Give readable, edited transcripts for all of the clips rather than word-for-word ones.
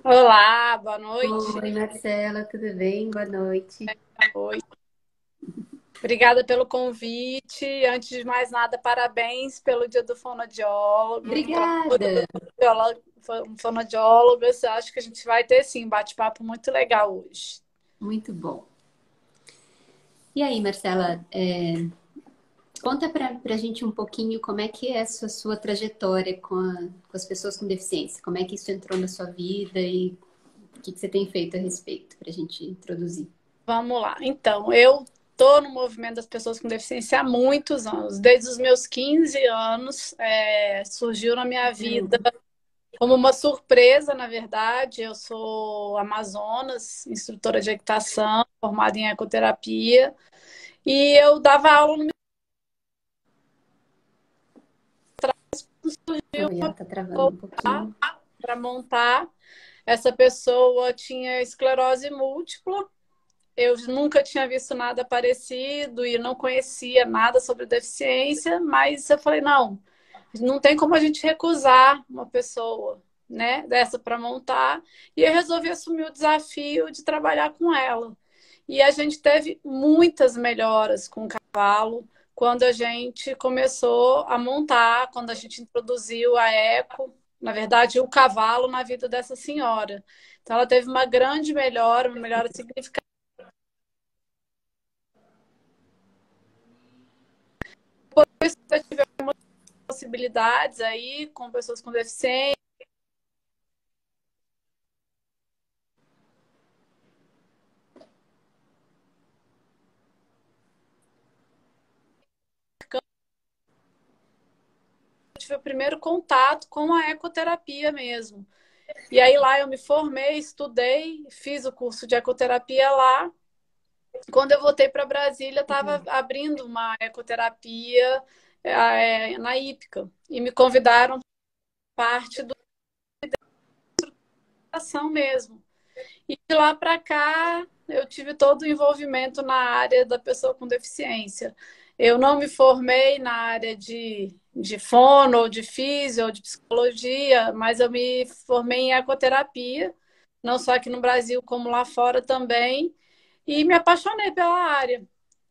Olá, boa noite. Oi, Marcela, tudo bem? Boa noite. Oi. Obrigada pelo convite. Antes de mais nada, parabéns pelo Dia do Fonoaudiólogo. Para Obrigada. fonoaudiólogas, acho que a gente vai ter sim um bate-papo muito legal hoje. Muito bom. E aí, Marcela, conta pra gente um pouquinho como é que é essa sua trajetória com as pessoas com deficiência. Como é que isso entrou na sua vida e o que você tem feito a respeito para a gente introduzir? Vamos lá. Então, eu estou no movimento das pessoas com deficiência há muitos anos. Desde os meus 15 anos, surgiu na minha vida como uma surpresa, na verdade. Eu sou Amazonas, instrutora de equitação, formada em ecoterapia, e eu dava aula no Oi, ela tá travando um pouquinho. para montar. Essa pessoa tinha esclerose múltipla. Eu nunca tinha visto nada parecido e não conhecia nada sobre deficiência, mas eu falei, não tem como a gente recusar uma pessoa, né, dessa para montar. E eu resolvi assumir o desafio de trabalhar com ela. E a gente teve muitas melhoras com o cavalo quando a gente começou a montar, quando a gente introduziu a eco, na verdade, o cavalo na vida dessa senhora. Então, ela teve uma grande melhora, uma melhora significativa. Depois, eu tive possibilidades aí com pessoas com deficiência. Eu tive o primeiro contato com a ecoterapia mesmo. E aí lá eu me formei, estudei, fiz o curso de ecoterapia lá. Quando eu voltei para Brasília, estava abrindo uma ecoterapia na Ípica e me convidaram parte da ação mesmo. E de lá para cá, eu tive todo o envolvimento na área da pessoa com deficiência. Eu não me formei na área de fono, ou de físio, ou de psicologia, mas eu me formei em ecoterapia, não só aqui no Brasil, como lá fora também, e me apaixonei pela área.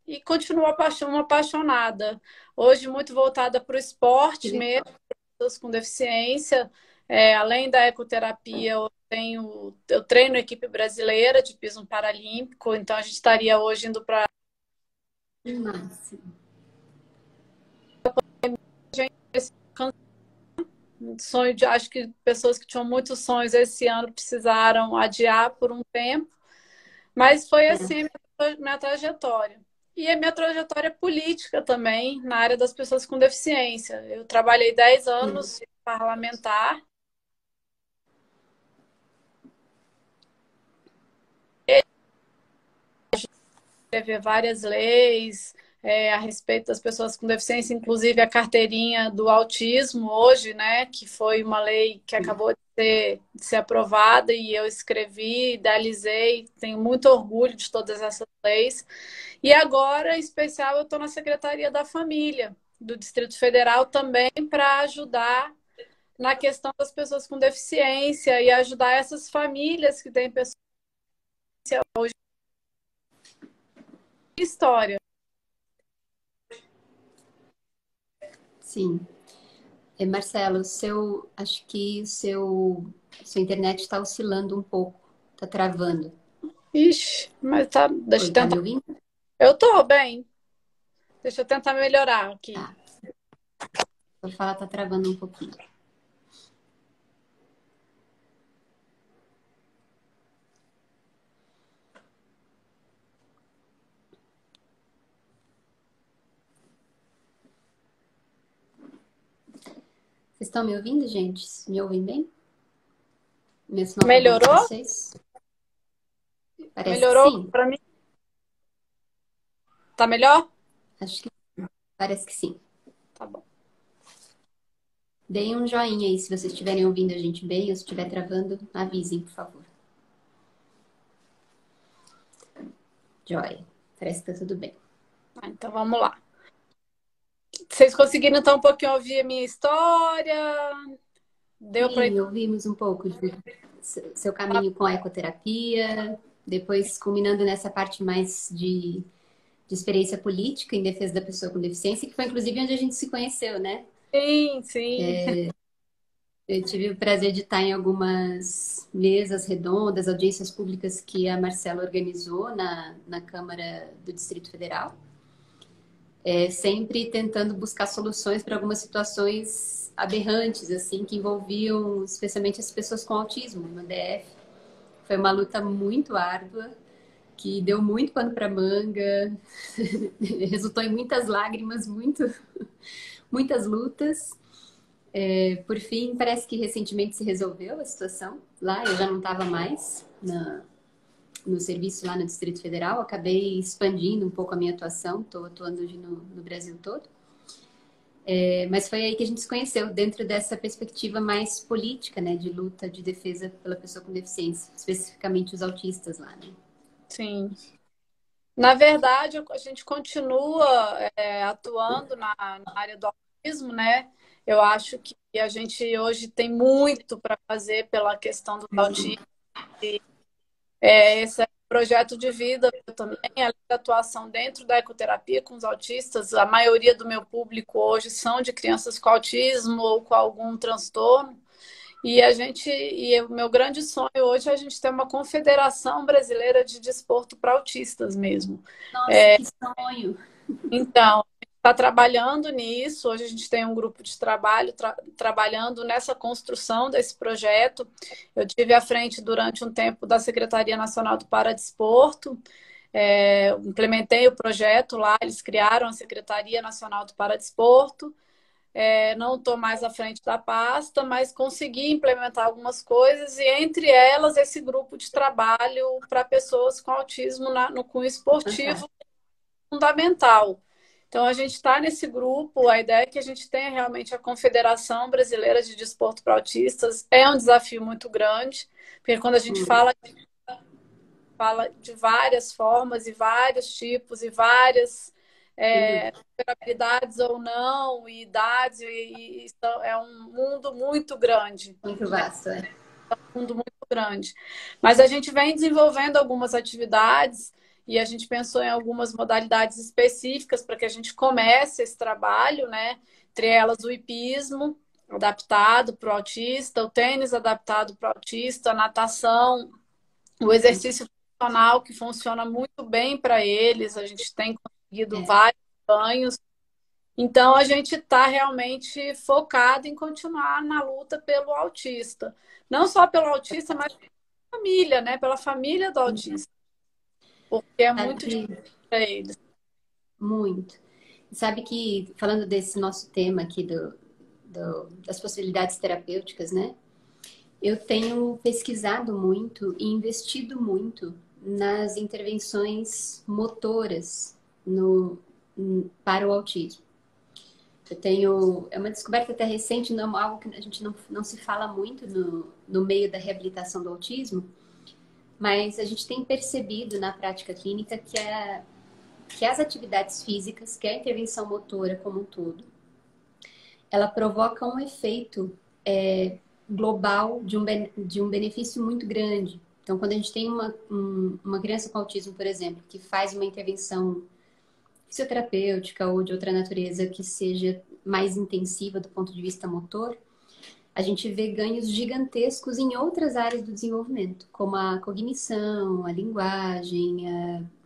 E continuo apaixonada. Hoje, muito voltada para o Que esporte mesmo, legal. pessoas com deficiência. Além da ecoterapia, eu treino a equipe brasileira de piso paralímpico, então a gente estaria hoje indo para Que máximo. esse sonho de, acho que pessoas que tinham muitos sonhos esse ano precisaram adiar por um tempo, mas foi É. assim minha trajetória. E a minha trajetória política também, na área das pessoas com deficiência. Eu trabalhei 10 anos parlamentar, teve várias leis a respeito das pessoas com deficiência, inclusive a carteirinha do autismo hoje, né, que foi uma lei que acabou de ser aprovada e eu escrevi, idealizei, tenho muito orgulho de todas essas leis. E agora, em especial, eu estou na Secretaria da Família do Distrito Federal também para ajudar na questão das pessoas com deficiência e ajudar essas famílias que têm pessoas hoje em história. Sim. Marcelo, acho que sua internet está oscilando um pouco, está travando. Ixi, mas tá, deixa Oi, eu tá me tentar. ouvindo? Eu tô bem. Deixa eu tentar melhorar aqui. Tá. Vou falar, tá travando um pouquinho. Vocês estão me ouvindo, gente? Me ouvem bem? Meu sinal tá bom para Melhorou? vocês? Parece que Melhorou sim. para mim? Tá melhor? Acho que parece que sim. Tá bom. Deem um joinha aí se vocês estiverem ouvindo a gente bem ou se estiver travando, avisem, por favor. Joia. Parece que tá tudo bem. Então vamos lá. Vocês conseguiram então um pouquinho ouvir a minha história? Deu para Sim, ouvimos um pouco. seu caminho com a ecoterapia, depois culminando nessa parte mais de experiência política em defesa da pessoa com deficiência, que foi inclusive onde a gente se conheceu, né? Sim, sim. Eu tive o prazer de estar em algumas mesas redondas, audiências públicas que a Marcela organizou na Câmara do Distrito Federal, sempre tentando buscar soluções para algumas situações aberrantes, assim, que envolviam especialmente as pessoas com autismo no DF. Foi uma luta muito árdua, que deu muito pano para manga, resultou em muitas lágrimas, muitas lutas. Por fim, parece que recentemente se resolveu a situação. Lá eu já não estava mais no serviço lá no Distrito Federal, acabei expandindo um pouco a minha atuação, estou atuando hoje no Brasil todo. Mas foi aí que a gente se conheceu, dentro dessa perspectiva mais política, né, de luta, de defesa pela pessoa com deficiência, especificamente os autistas lá, né? Sim. Na verdade, a gente continua atuando na área do autismo, né? Eu acho que a gente hoje tem muito para fazer pela questão do autismo. Esse é um projeto de vida também, além da atuação dentro da ecoterapia com os autistas. A maioria do meu público hoje são de crianças com autismo ou com algum transtorno. E o meu grande sonho hoje é a gente ter uma confederação brasileira de desporto para autistas mesmo. Nossa, que sonho! Então, está trabalhando nisso. Hoje a gente tem um grupo de trabalho trabalhando nessa construção desse projeto. Eu tive à frente durante um tempo da Secretaria Nacional do Paradesporto. Implementei o projeto lá, eles criaram a Secretaria Nacional do Paradesporto. Não estou mais à frente da pasta, mas consegui implementar algumas coisas, e entre elas esse grupo de trabalho para pessoas com autismo no cunho esportivo fundamental. Então, a gente está nesse grupo. A ideia é que a gente tenha realmente a Confederação Brasileira de Desporto para Autistas. É um desafio muito grande, porque quando a gente fala de várias formas e vários tipos e várias habilidades ou não, e idades, e é um mundo muito grande. Muito vasto, Um mundo muito grande. Mas a gente vem desenvolvendo algumas atividades e a gente pensou em algumas modalidades específicas para que a gente comece esse trabalho, né? Entre elas o hipismo, adaptado para o autista, o tênis adaptado para o autista, a natação, o exercício funcional, que funciona muito bem para eles. A gente tem conseguido vários ganhos. Então, a gente está realmente focado em continuar na luta pelo autista. Não só pelo autista, mas pela família, né? Pela família do autista. Porque é muito difícil para eles. Muito. Sabe que, falando desse nosso tema aqui das possibilidades terapêuticas, né? Eu tenho pesquisado muito e investido muito nas intervenções motoras para o autismo. É uma descoberta até recente, não, algo que a gente não se fala muito no meio da reabilitação do autismo, mas a gente tem percebido na prática clínica que as atividades físicas, que a intervenção motora como um todo, ela provoca um efeito global de um benefício muito grande. Então, quando a gente tem uma criança com autismo, por exemplo, que faz uma intervenção fisioterapêutica ou de outra natureza que seja mais intensiva do ponto de vista motor, a gente vê ganhos gigantescos em outras áreas do desenvolvimento, como a cognição, a linguagem,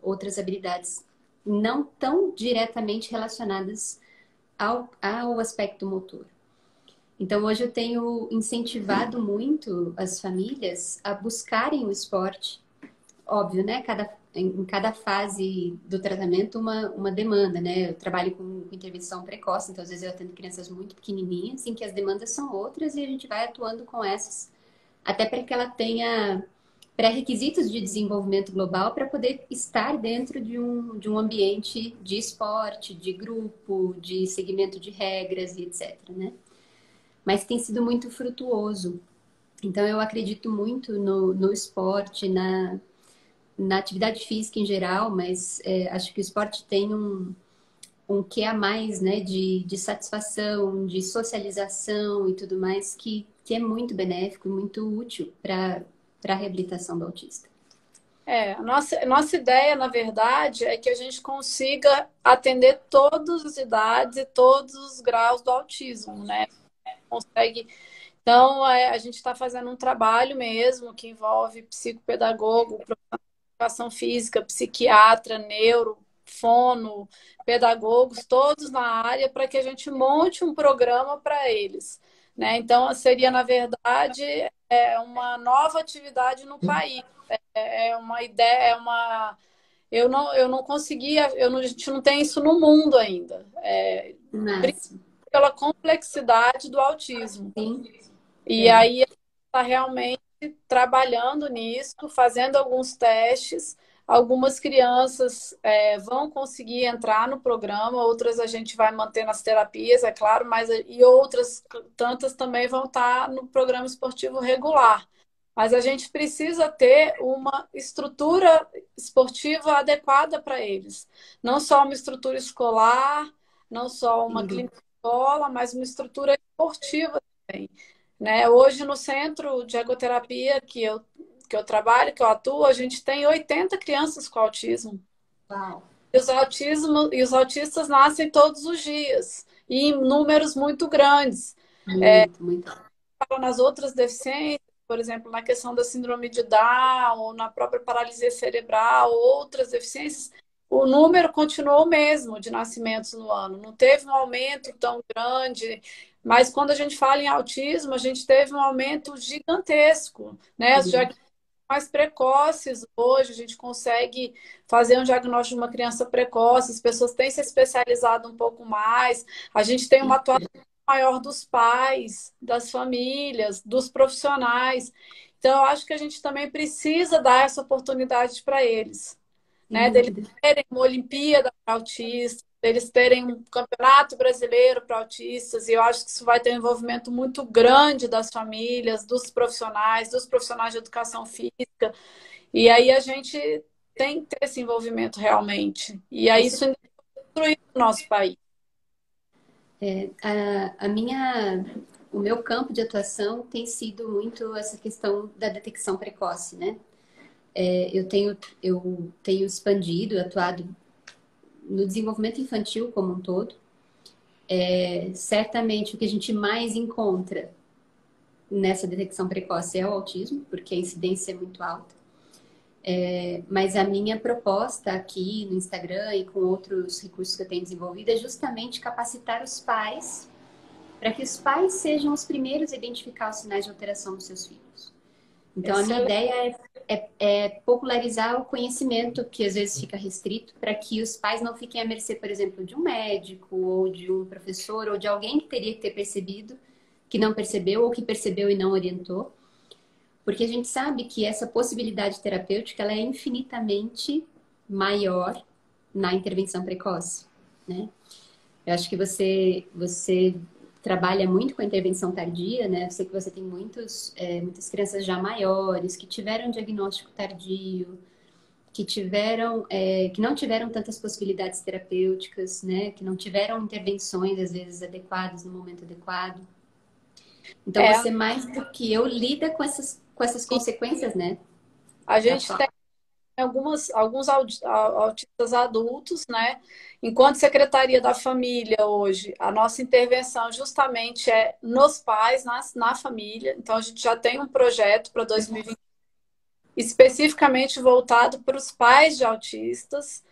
outras habilidades não tão diretamente relacionadas ao aspecto motor. Então, hoje eu tenho incentivado muito as famílias a buscarem o esporte. Óbvio, né? Em cada fase do tratamento, uma demanda, né? Eu trabalho com intervenção precoce, então às vezes eu atendo crianças muito pequenininhas, em que as demandas são outras e a gente vai atuando com essas, até para que ela tenha pré-requisitos de desenvolvimento global para poder estar dentro de um ambiente de esporte, de grupo, de seguimento de regras e etc, né? Mas tem sido muito frutuoso. Então, eu acredito muito no esporte, na atividade física em geral, mas acho que o esporte tem um quê a mais, né, de satisfação, de socialização e tudo mais, que é muito benéfico e muito útil para a reabilitação do autista. A nossa ideia, na verdade, é que a gente consiga atender todas as idades e todos os graus do autismo, né? Consegue. Então, a gente está fazendo um trabalho mesmo que envolve psicopedagogo, educação física, psiquiatra, neuro, fono, pedagogos, todos na área, para que a gente monte um programa para eles, né? Então, seria, na verdade, uma nova atividade no país. É uma ideia, eu não conseguia, a gente não tem isso no mundo ainda, Mas, pela complexidade do autismo. sim, E é, aí, está realmente trabalhando nisso, fazendo alguns testes. Algumas crianças vão conseguir entrar no programa, outras a gente vai manter nas terapias, é claro, mas e outras tantas também vão estar no programa esportivo regular. Mas a gente precisa ter uma estrutura esportiva adequada para eles. Não só uma estrutura escolar, não só uma sim, clínica escola, mas uma estrutura esportiva também, né? Hoje, no centro de ecoterapia que eu trabalho, que eu atuo, a gente tem 80 crianças com autismo. uau, E os autistas nascem todos os dias, e em números muito grandes. muito, muito. Fala nas outras deficiências, por exemplo, na questão da síndrome de Down, ou na própria paralisia cerebral, outras deficiências, o número continuou o mesmo de nascimentos no ano. Não teve um aumento tão grande, mas quando a gente fala em autismo, a gente teve um aumento gigantesco, né? Os Sim, diagnósticos mais precoces hoje, a gente consegue fazer um diagnóstico de uma criança precoce, as pessoas têm se especializado um pouco mais, a gente tem uma atuação maior dos pais, das famílias, dos profissionais. Então, eu acho que a gente também precisa dar essa oportunidade para eles, sem né? Deles dúvida. terem uma Olimpíada para autistas, deles terem um campeonato brasileiro para autistas, e eu acho que isso vai ter um envolvimento muito grande das famílias, dos profissionais de educação física, e aí a gente tem que ter esse envolvimento realmente. E aí isso destruiu o nosso país. O meu campo de atuação tem sido muito essa questão da detecção precoce, né? Eu tenho expandido, atuado no desenvolvimento infantil como um todo. Certamente o que a gente mais encontra nessa detecção precoce é o autismo, porque a incidência é muito alta. Mas a minha proposta aqui no Instagram e com outros recursos que eu tenho desenvolvido é justamente capacitar os pais para que os pais sejam os primeiros a identificar os sinais de alteração dos seus filhos. Então, a minha Excelente. ideia é popularizar o conhecimento, que às vezes fica restrito, para que os pais não fiquem à mercê, por exemplo, de um médico, ou de um professor, ou de alguém que teria que ter percebido, que não percebeu, ou que percebeu e não orientou. Porque a gente sabe que essa possibilidade terapêutica ela é infinitamente maior na intervenção precoce, né? Eu acho que você trabalha muito com a intervenção tardia, né? Eu sei que você tem muitas crianças já maiores que tiveram diagnóstico tardio, que não tiveram tantas possibilidades terapêuticas, né? Que não tiveram intervenções às vezes adequadas no momento adequado. Então É, você mais do que eu lida com essas consequências, né? a Da gente tem falta. alguns autistas adultos, né? Enquanto Secretaria da Família hoje, a nossa intervenção justamente é nos pais, na família. Então, a gente já tem um projeto para 2020 especificamente voltado para os pais de autistas,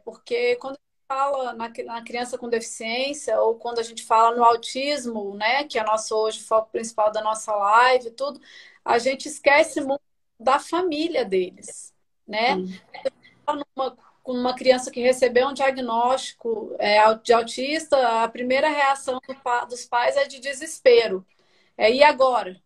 porque quando a gente fala na criança com deficiência ou quando a gente fala no autismo, né, que é nosso hoje o foco principal da nossa live, e tudo, a gente esquece muito da família deles, né? Sim, Com uma criança que recebeu um diagnóstico de autista, a primeira reação dos pais é de desespero. E agora?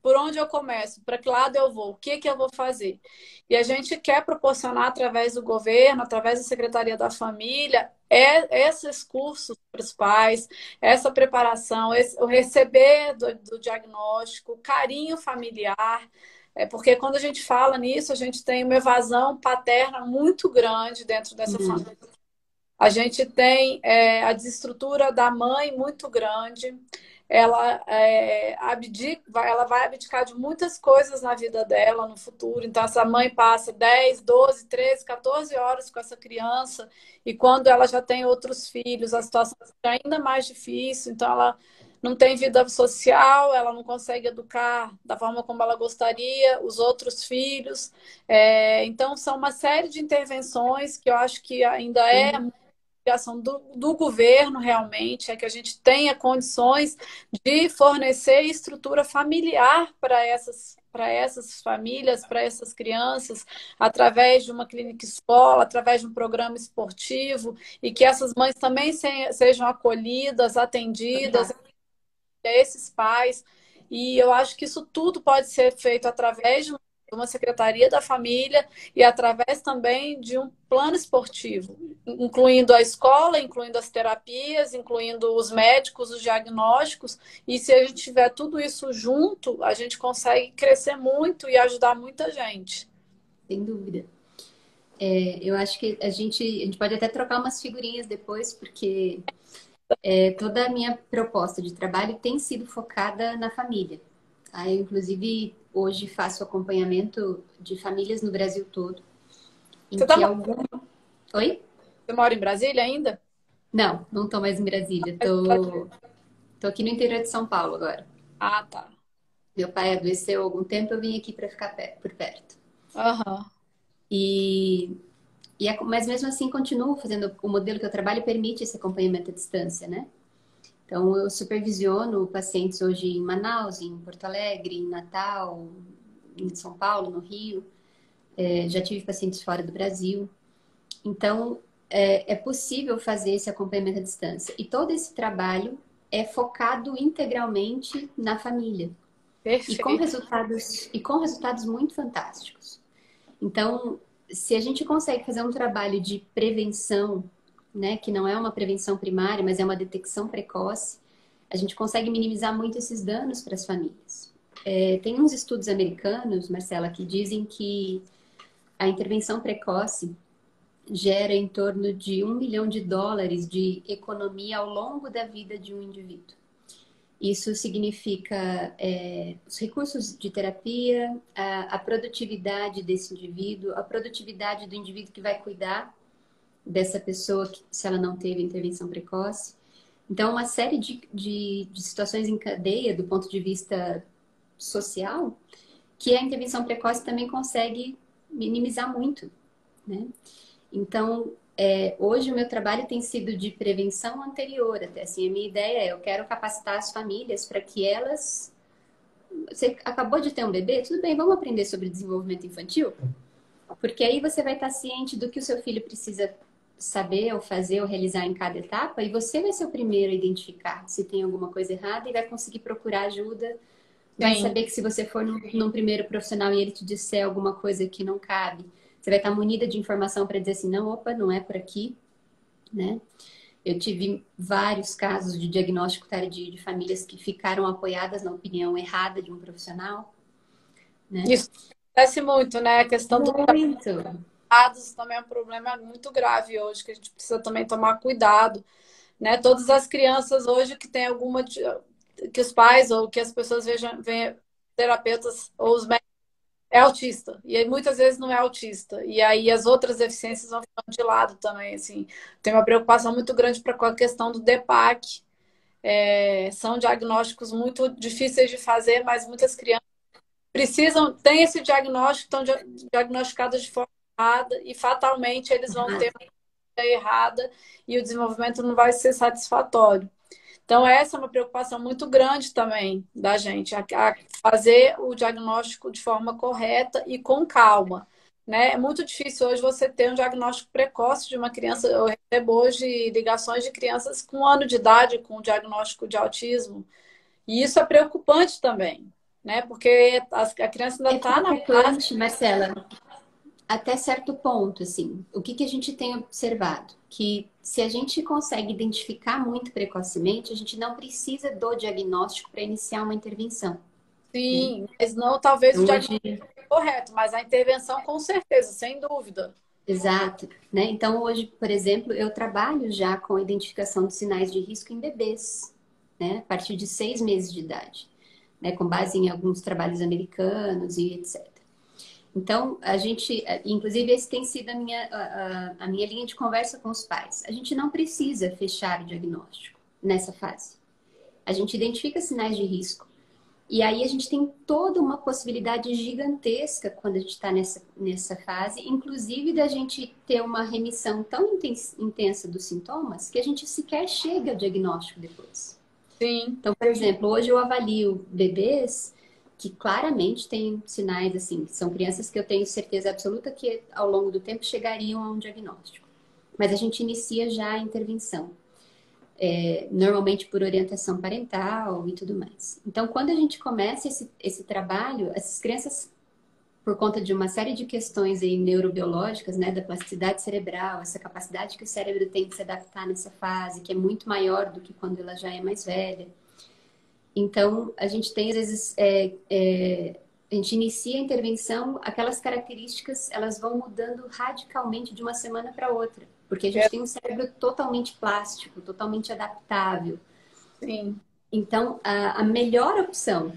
Por onde eu começo? Para que lado eu vou? O que que eu vou fazer? E a gente quer proporcionar, através do governo, através da Secretaria da Família, esses cursos para os pais, essa preparação, o receber do diagnóstico, o carinho familiar. Porque quando a gente fala nisso, a gente tem uma evasão paterna muito grande dentro dessa muito. família. A gente tem a desestrutura da mãe muito grande. Ela vai abdicar de muitas coisas na vida dela no futuro. Então, essa mãe passa 10, 12, 13, 14 horas com essa criança, e quando ela já tem outros filhos, a situação é ainda mais difícil. Então, ela não tem vida social, ela não consegue educar da forma como ela gostaria os outros filhos. Então, são uma série de intervenções que eu acho que ainda é Uhum. obrigação do governo, realmente, é que a gente tenha condições de fornecer estrutura familiar para essas famílias, para essas crianças, através de uma clínica escola, através de um programa esportivo, e que essas mães também sejam acolhidas, atendidas, Total. esses pais. E eu acho que isso tudo pode ser feito através de uma secretaria da família e através também de um plano esportivo, incluindo a escola, incluindo as terapias, incluindo os médicos, os diagnósticos. E se a gente tiver tudo isso junto, a gente consegue crescer muito e ajudar muita gente. Sem dúvida. Eu acho que a gente pode até trocar umas figurinhas depois, porque toda a minha proposta de trabalho tem sido focada na família. Eu, inclusive, hoje faço acompanhamento de famílias no Brasil todo, em Você, tá, que algum... Oi? você mora em Brasília ainda? Não, não tô mais em Brasília. Tô aqui no interior de São Paulo agora. Ah, tá. Meu pai adoeceu há algum tempo, eu vim aqui para ficar por perto. Aham. E, mas mesmo assim continuo fazendo o modelo que eu trabalho permite esse acompanhamento à distância, né? Então eu supervisiono pacientes hoje em Manaus, em Porto Alegre, em Natal, em São Paulo, no Rio. Já tive pacientes fora do Brasil. Então é possível fazer esse acompanhamento à distância. E todo esse trabalho é focado integralmente na família. Perfeito. E com resultados muito fantásticos. Então, se a gente consegue fazer um trabalho de prevenção, né, que não é uma prevenção primária, mas é uma detecção precoce, a gente consegue minimizar muito esses danos para as famílias. Tem uns estudos americanos, Marcela, que dizem que a intervenção precoce gera em torno de US$ 1 milhão de economia ao longo da vida de um indivíduo. Isso significa os recursos de terapia, a produtividade desse indivíduo, a produtividade do indivíduo que vai cuidar dessa pessoa se ela não teve intervenção precoce. Então, uma série de situações em cadeia do ponto de vista social que a intervenção precoce também consegue minimizar muito, né? Então, hoje o meu trabalho tem sido de prevenção anterior, até assim, a minha ideia eu quero capacitar as famílias para que elas... Você acabou de ter um bebê? Tudo bem, vamos aprender sobre desenvolvimento infantil? Porque aí você vai estar ciente do que o seu filho precisa saber ou fazer ou realizar em cada etapa e você vai ser o primeiro a identificar se tem alguma coisa errada e vai conseguir procurar ajuda. Vai Sim. saber que se você for num primeiro profissional e ele te disser alguma coisa que não cabe, você vai estar munida de informação para dizer assim, não, opa, não é por aqui, né? Eu tive vários casos de diagnóstico tardio de famílias que ficaram apoiadas na opinião errada de um profissional, né? Isso acontece muito, né? A questão dos Muito. dados também é um problema muito grave hoje, que a gente precisa também tomar cuidado, né? Todas as crianças hoje que têm que os pais ou que as pessoas vejam terapeutas ou os médicos é autista, e aí muitas vezes não é autista, e aí as outras deficiências vão ficando de lado também, assim. Tem uma preocupação muito grande com a questão do DEPAC. São diagnósticos muito difíceis de fazer, mas muitas crianças têm esse diagnóstico, estão diagnosticadas de forma errada, e fatalmente eles vão ter uma ideia errada e o desenvolvimento não vai ser satisfatório. Então, essa é uma preocupação muito grande também da gente, a fazer o diagnóstico de forma correta e com calma, né? É muito difícil hoje você ter um diagnóstico precoce de uma criança. Eu recebo hoje ligações de crianças com 1 ano de idade com diagnóstico de autismo. E isso é preocupante também, né? Porque a criança ainda É está na fase. preocupante, Marcela, até certo ponto, assim. O que que a gente tem observado? Que se a gente consegue identificar muito precocemente, a gente não precisa do diagnóstico para iniciar uma intervenção, né? Sim, mas não talvez o Então, diagnóstico hoje, correto, mas a intervenção com certeza, sem dúvida. Exato, né? Então, hoje, por exemplo, eu trabalho já com a identificação de sinais de risco em bebês, né? A partir de 6 meses de idade, né? Com base em alguns trabalhos americanos e etc. Então, a gente, inclusive, esse tem sido a minha linha de conversa com os pais. A gente não precisa fechar o diagnóstico nessa fase. A gente identifica sinais de risco. E aí a gente tem toda uma possibilidade gigantesca quando a gente está nessa fase, inclusive da gente ter uma remissão tão intensa dos sintomas que a gente sequer chega ao diagnóstico depois. Sim, Então, por exemplo, hoje eu avalio bebês que claramente têm sinais assim, que são crianças que eu tenho certeza absoluta que ao longo do tempo chegariam a um diagnóstico. Mas a gente inicia já a intervenção normalmente por orientação parental e tudo mais. Então, quando a gente começa esse trabalho, essas crianças, por conta de uma série de questões aí neurobiológicas, né, da plasticidade cerebral, essa capacidade que o cérebro tem de se adaptar nessa fase, que é muito maior do que quando ela já é mais velha. Então, a gente tem, às vezes, a gente inicia a intervenção, aquelas características, elas vão mudando radicalmente de uma semana para outra. Porque a gente tem um cérebro totalmente plástico, totalmente adaptável. sim. Então, a melhor opção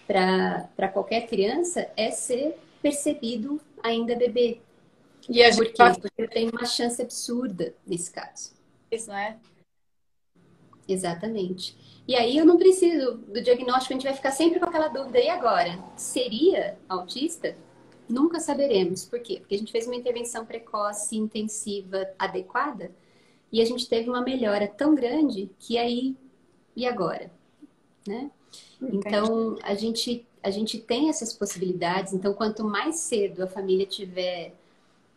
para qualquer criança é ser percebido ainda bebê. E a gente Por quê? Porque tem uma chance absurda nesse caso. faz, né? Exatamente. E aí eu não preciso do diagnóstico, a gente vai ficar sempre com aquela dúvida. E agora? Seria autista? Nunca saberemos. Por quê? Porque a gente fez uma intervenção precoce, intensiva, adequada, e a gente teve uma melhora tão grande que aí, e agora? Né? Entendi. Então, a gente tem essas possibilidades. Então, quanto mais cedo a família tiver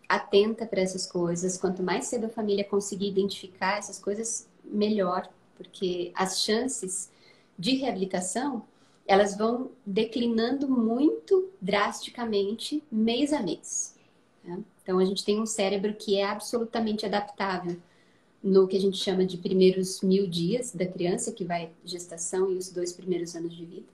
atenta para essas coisas, quanto mais cedo a família conseguir identificar essas coisas, melhor, porque as chances de reabilitação elas vão declinando muito drasticamente mês a mês. Né? Então a gente tem um cérebro que é absolutamente adaptável no que a gente chama de primeiros 1.000 dias da criança, que vai gestação e os 2 primeiros anos de vida.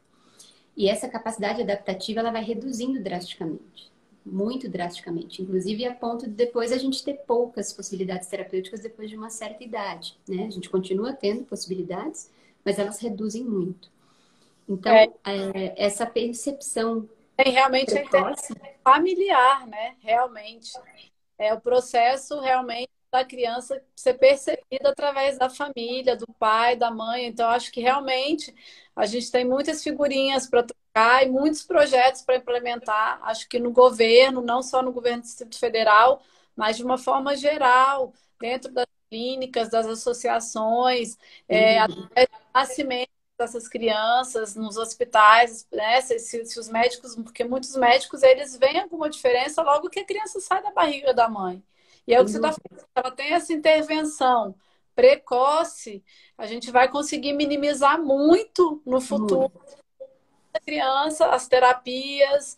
E essa capacidade adaptativa ela vai reduzindo drasticamente, muito drasticamente, inclusive a ponto de depois a gente ter poucas possibilidades terapêuticas depois de uma certa idade, né? A gente continua tendo possibilidades, mas elas reduzem muito. É, Então, essa percepção tem realmente a precoce, familiar, né? Realmente. É o processo realmente da criança ser percebida através da família, do pai, da mãe. Então, acho que realmente a gente tem muitas figurinhas para trocar e muitos projetos para implementar. Acho que no governo, não só no governo do Distrito Federal, mas de uma forma geral, dentro das clínicas, das associações, sem dúvida, até nascimento dessas crianças nos hospitais, né? Se os médicos, porque muitos médicos eles veem alguma diferença logo que a criança sai da barriga da mãe. E é o que sem você está dúvida, falando, se ela tem essa intervenção precoce, a gente vai conseguir minimizar muito no futuro muito. da criança, as terapias,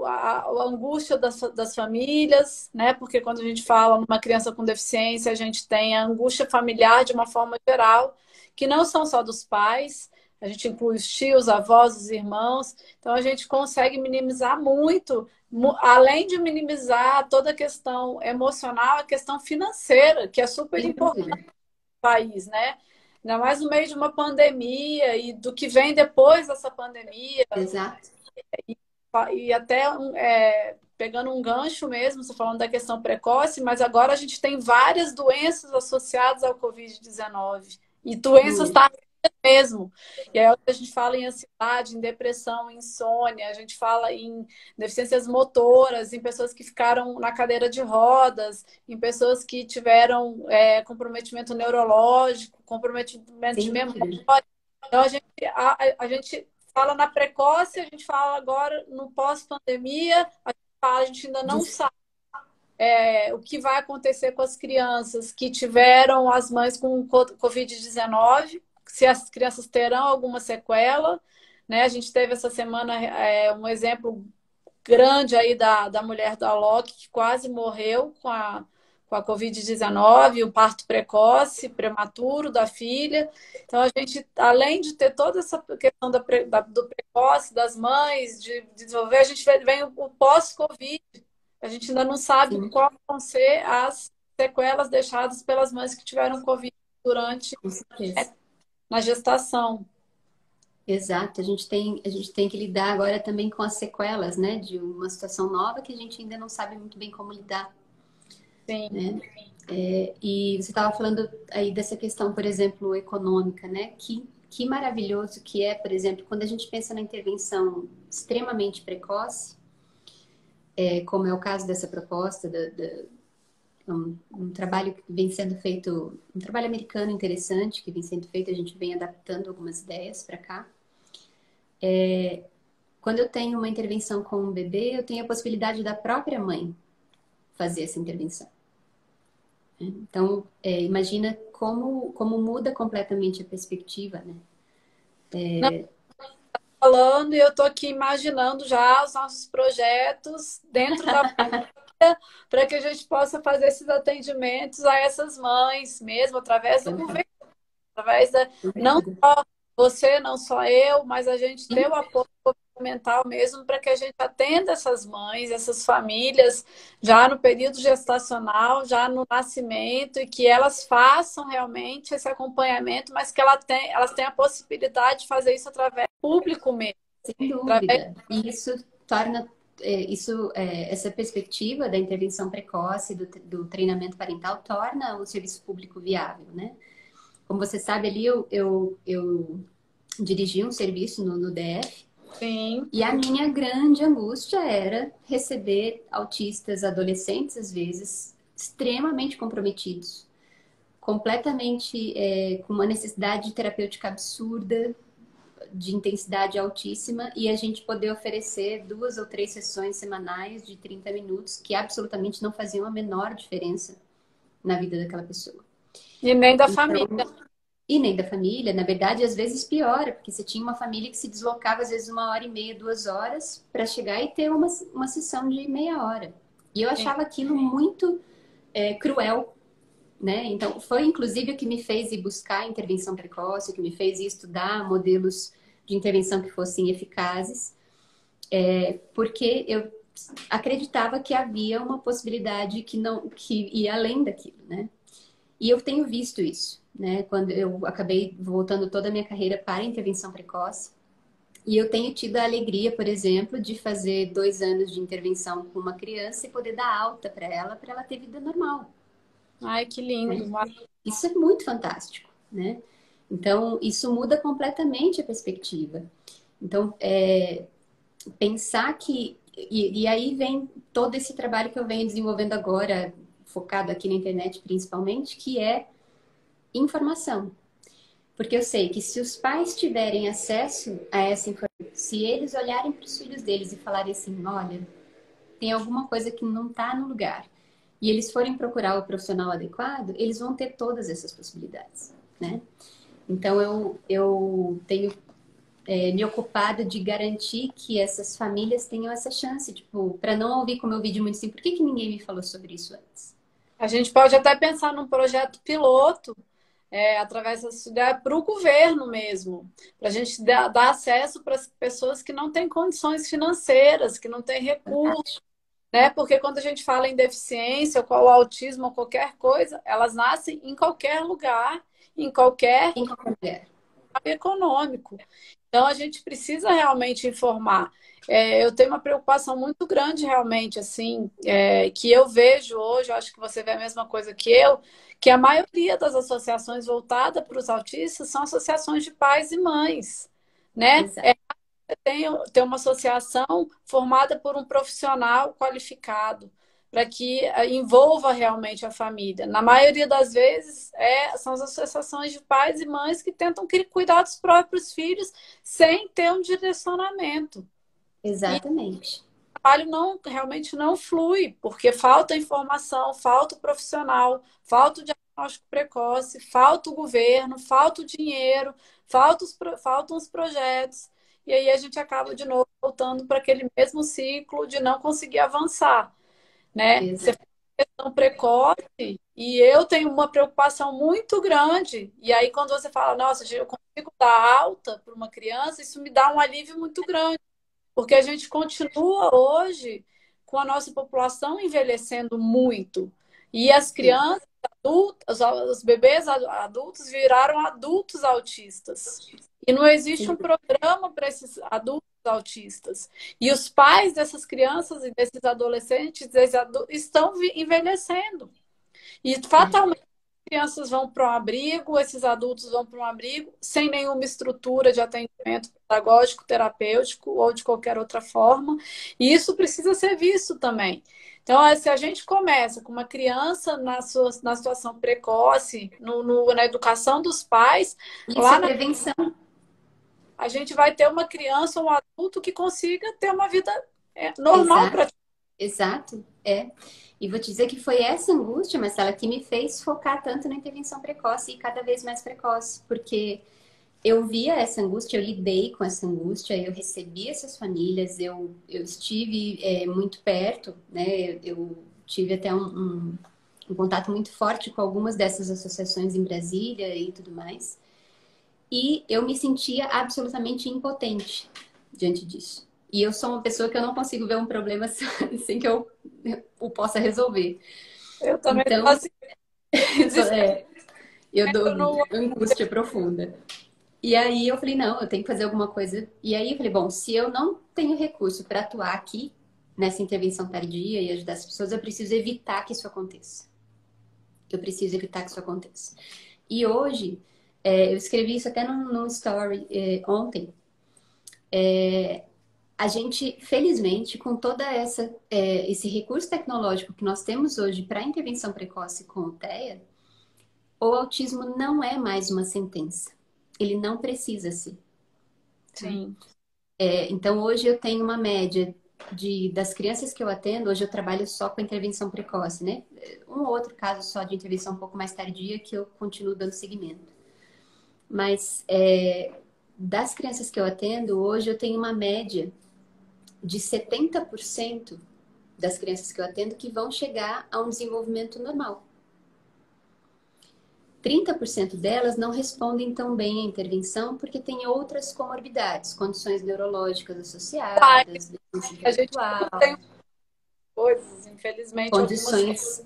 a angústia das famílias, né? Porque quando a gente fala numa criança com deficiência, a gente tem a angústia familiar de uma forma geral, que não são só dos pais, a gente inclui os tios, avós, os irmãos, então a gente consegue minimizar muito, além de minimizar toda a questão emocional, a questão financeira, que é super Sem importante dúvida. no país, né? Ainda mais no meio de uma pandemia e do que vem depois dessa pandemia, Exato. e até pegando um gancho mesmo, você falando da questão precoce, mas agora a gente tem várias doenças associadas ao Covid-19 e doenças Muito. tardias mesmo. E aí a gente fala em ansiedade, em depressão, em insônia, a gente fala em deficiências motoras, em pessoas que ficaram na cadeira de rodas, em pessoas que tiveram comprometimento neurológico, comprometimento de Sem memória. dúvida. Então a gente fala na precoce, a gente fala agora no pós-pandemia, a gente ainda não Des- sabe o que vai acontecer com as crianças que tiveram as mães com Covid-19, se as crianças terão alguma sequela, né? A gente teve essa semana um exemplo grande aí da mulher da Alok, que quase morreu com a Covid-19, o parto precoce, prematuro da filha. Então, a gente, além de ter toda essa questão do precoce, das mães, de desenvolver, a gente vem o pós-Covid. A gente ainda não sabe Sim, quais vão ser as sequelas deixadas pelas mães que tiveram Covid durante com certeza. na gestação. Exato, a gente tem que lidar agora também com as sequelas, né, de uma situação nova que a gente ainda não sabe muito bem como lidar, Sim. né? E você estava falando aí dessa questão, por exemplo, econômica, né? Que maravilhoso que é, por exemplo, quando a gente pensa na intervenção extremamente precoce, como é o caso dessa proposta, um trabalho que vem sendo feito, um trabalho americano interessante que vem sendo feito, a gente vem adaptando algumas ideias para cá. Quando eu tenho uma intervenção com um bebê, eu tenho a possibilidade da própria mãe fazer essa intervenção. Então, imagina como muda completamente a perspectiva, né? Não, falando e eu estou aqui imaginando já os nossos projetos dentro da para que a gente possa fazer esses atendimentos a essas mães mesmo através do governo, através da não só você, não só eu, mas a gente ter o apoio governamental mesmo para que a gente atenda essas mães, essas famílias já no período gestacional, já no nascimento e que elas façam realmente esse acompanhamento, mas que elas tenham a possibilidade de fazer isso através do público mesmo, Sem através dúvida. E isso torna essa perspectiva da intervenção precoce, do treinamento parental, torna o serviço público viável, né? Como você sabe, ali eu dirigi um serviço no DF sim. e a minha grande angústia era receber autistas adolescentes, às vezes, extremamente comprometidos, completamente com uma necessidade terapêutica absurda, de intensidade altíssima, e a gente poder oferecer 2 ou 3 sessões semanais de 30 minutos que absolutamente não faziam a menor diferença na vida daquela pessoa. E nem da Então, família. e nem da família, na verdade, às vezes piora, porque você tinha uma família que se deslocava às vezes 1 hora e meia, 2 horas, para chegar e ter uma sessão de meia hora. E eu Sim. achava aquilo muito cruel, né? Então, foi inclusive o que me fez ir buscar a intervenção precoce, o que me fez ir estudar modelos de intervenção que fossem eficazes, porque eu acreditava que havia uma possibilidade que ia além daquilo, né? E eu tenho visto isso, né? Quando eu acabei voltando toda a minha carreira para a intervenção precoce, e eu tenho tido a alegria, por exemplo, de fazer 2 anos de intervenção com uma criança e poder dar alta para ela ter vida normal, Ai, que né? lindo. Isso é muito fantástico, né? Então, isso muda completamente a perspectiva. Então, pensar que. E aí vem todo esse trabalho que eu venho desenvolvendo agora, focado aqui na internet principalmente, que é informação. Porque eu sei que se os pais tiverem acesso a essa informação, se eles olharem para os filhos deles e falarem assim: olha, tem alguma coisa que não está no lugar, e eles forem procurar o profissional adequado, eles vão ter todas essas possibilidades, né? Então eu tenho me ocupado de garantir que essas famílias tenham essa chance, tipo, para não ouvir como eu vi de muito assim, por que ninguém me falou sobre isso antes? A gente pode até pensar num projeto piloto, através dessa ideia, para o governo mesmo, para a gente dar acesso para as pessoas que não têm condições financeiras, que não têm recursos, né? Porque quando a gente fala em deficiência, ou qual autismo, ou qualquer coisa, elas nascem em qualquer lugar, em qualquer Em qualquer lugar. econômico. Então, a gente precisa realmente informar. Eu tenho uma preocupação muito grande, realmente, assim, que eu vejo hoje, eu acho que você vê a mesma coisa que a maioria das associações voltadas para os autistas são associações de pais e mães, né? Exato. Tem uma associação formada por um profissional qualificado para que envolva realmente a família. Na maioria das vezes, são as associações de pais e mães que tentam cuidar dos próprios filhos sem ter um direcionamento. E Exatamente. o trabalho realmente não flui, porque falta informação, falta o profissional, falta o diagnóstico precoce, falta o governo, falta o dinheiro, faltam os projetos. E aí a gente acaba de novo voltando para aquele mesmo ciclo de não conseguir avançar, né? Você Exato. fala questão precoce e eu tenho uma preocupação muito grande. E aí quando você fala, nossa, eu consigo dar alta para uma criança, isso me dá um alívio muito grande, porque a gente continua hoje com a nossa população envelhecendo muito. E as crianças adultas, os bebês adultos viraram adultos autistas. E não existe um programa para esses adultos autistas. E os pais dessas crianças e desses adolescentes estão envelhecendo. E fatalmente as crianças vão para um abrigo, esses adultos vão para um abrigo, sem nenhuma estrutura de atendimento pedagógico, terapêutico ou de qualquer outra forma. E isso precisa ser visto também. Então, se a gente começa com uma criança na situação precoce, na educação dos pais, Isso lá é prevenção. a gente vai ter uma criança, um adulto que consiga ter uma vida normal para. Exato, é. E vou te dizer que foi essa angústia, Marcela, que me fez focar tanto na intervenção precoce e cada vez mais precoce, porque eu via essa angústia, eu lidei com essa angústia, eu recebi essas famílias, eu estive muito perto, né? Eu tive até um contato muito forte com algumas dessas associações em Brasília e tudo mais. E eu me sentia absolutamente impotente diante disso. E eu sou uma pessoa que eu não consigo ver um problema sem que eu o possa resolver. Eu também Então, assim, eu dou não. angústia profunda. E aí eu falei, não, eu tenho que fazer alguma coisa. E aí eu falei, bom, se eu não tenho recurso para atuar aqui, nessa intervenção tardia e ajudar as pessoas, eu preciso evitar que isso aconteça. Eu preciso evitar que isso aconteça. E hoje, eu escrevi isso até num story ontem. A gente, felizmente, com toda esse recurso tecnológico que nós temos hoje para intervenção precoce com o TEA, o autismo não é mais uma sentença. Ele não precisa ser. Sim. Então, hoje eu tenho uma média das crianças que eu atendo, hoje eu trabalho só com intervenção precoce, né? Um ou outro caso só de intervenção um pouco mais tardia que eu continuo dando seguimento. Mas das crianças que eu atendo, hoje eu tenho uma média de 70% das crianças que eu atendo que vão chegar a um desenvolvimento normal. 30% delas não respondem tão bem à intervenção porque tem outras comorbidades, condições neurológicas associadas, deficiência A gente intelectual, tem coisas, infelizmente, algumas condições,